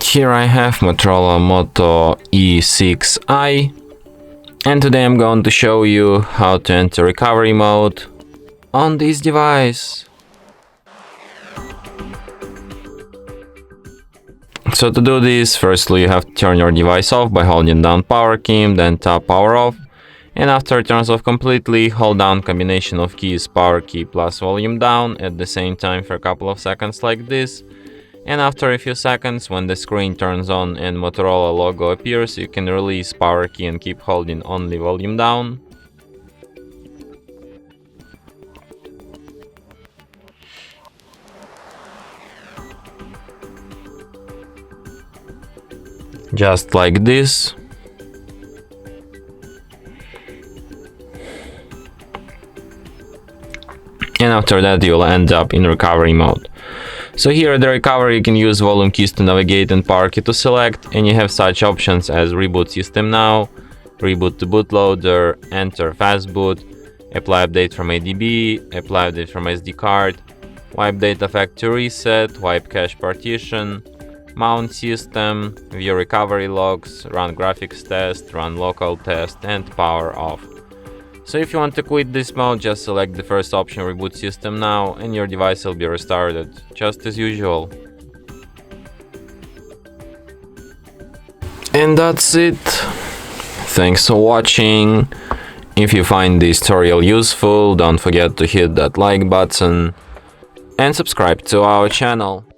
Here I have Motorola Moto E6i, and today I'm going to show you how to enter recovery mode on this device. So to do this, firstly you have to turn your device off by holding down power key, then tap power off, and after it turns off completely, hold down combination of keys power key plus volume down at the same time for a couple of seconds like this. And after a few seconds, when the screen turns on and Motorola logo appears, you can release power key and keep holding only volume down. Just like this. And after that you'll end up in recovery mode. So here at the recovery you can use volume keys to navigate and power key to select, and you have such options as reboot system now, reboot to bootloader, enter fastboot, apply update from ADB, apply update from SD card, wipe data factory reset, wipe cache partition, mount system, view recovery logs, run graphics test, run local test, and power off. So if you want to quit this mode, just select the first option, reboot system now, and your device will be restarted, just as usual. And that's it. Thanks for watching. If you find this tutorial useful, don't forget to hit that like button and subscribe to our channel.